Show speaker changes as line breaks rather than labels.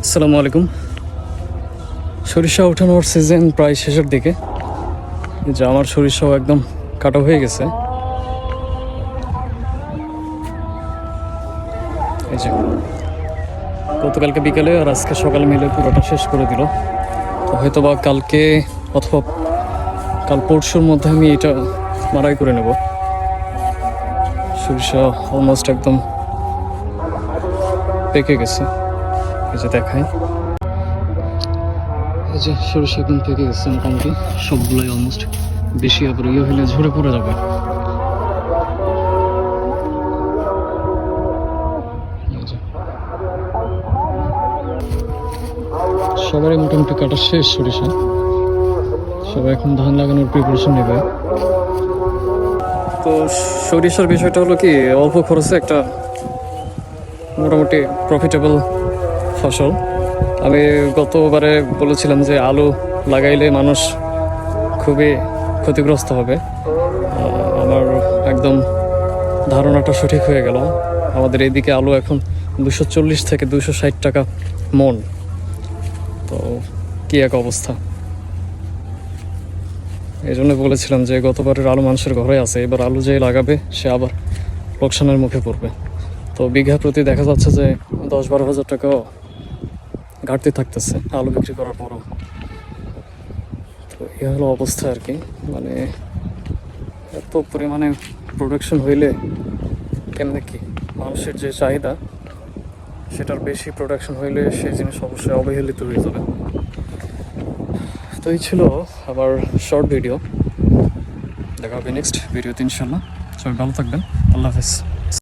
আসসালামু আলাইকুম। সরিষা ওঠানোর সিজন প্রায় শেষের দিকে, যে আমার সরিষাও একদম কাটা হয়ে গেছে। এই যে গতকালকে বিকেলে আর আজকে সকালে মিলে পুরোটা শেষ করে দিল। তো হয়তো বা কালকে অথবা কাল পরশুর মধ্যে আমি এটা মারাই করে নেব। সরিষা অলমোস্ট একদম পেকে গেছে। এই যে দেখাই, এই যে সরিষা একদম পেকে গেছে মোটামুটি সবগুলোই অলমোস্ট। বেশি আবার হলে ঝরে পড়ে যাবে। সবারই মোটামুটি কাটা শেষ সরিষা। সবাই এখন ধান লাগানোর প্রিপারেশন নেবে। তো সরিষার বিষয়টা হলো কি, অল্প খরচে একটা মোটামুটি প্রফিটেবল ফসল। আমি গতবারে বলেছিলাম যে আলু লাগাইলে মানুষ খুবই ক্ষতিগ্রস্ত হবে। আমার একদম ধারণাটা সঠিক হয়ে গেল। আমাদের এইদিকে আলু এখন 240 থেকে 260 টাকা মন। তো কী এক অবস্থা! এই জন্য বলেছিলাম যে গতবারের আলু মানুষের ঘরে আছে, এবার আলু যে লাগাবে সে আবার লোকসানের মুখে পড়বে। তো বিঘা প্রতি দেখা যাচ্ছে যে 10-12 হাজার টাকাও ঘাটতি থাকতেছে আলু বিক্রি করার পরও। তো এ হলো অবস্থা আর কি। মানে এত পরিমাণে প্রোডাকশন হইলে কেমনে কি, মানুষের যে চাহিদা সেটার বেশি প্রোডাকশন হইলে সেই জিনিস অবশ্যই অবহেলিত হয়ে যাবে। তো এই ছিল আবার শর্ট ভিডিও। দেখা হবে নেক্সট ভিডিওতে ইনশাল্লাহ। সবাই ভালো থাকবেন। আল্লাহ হাফেজ।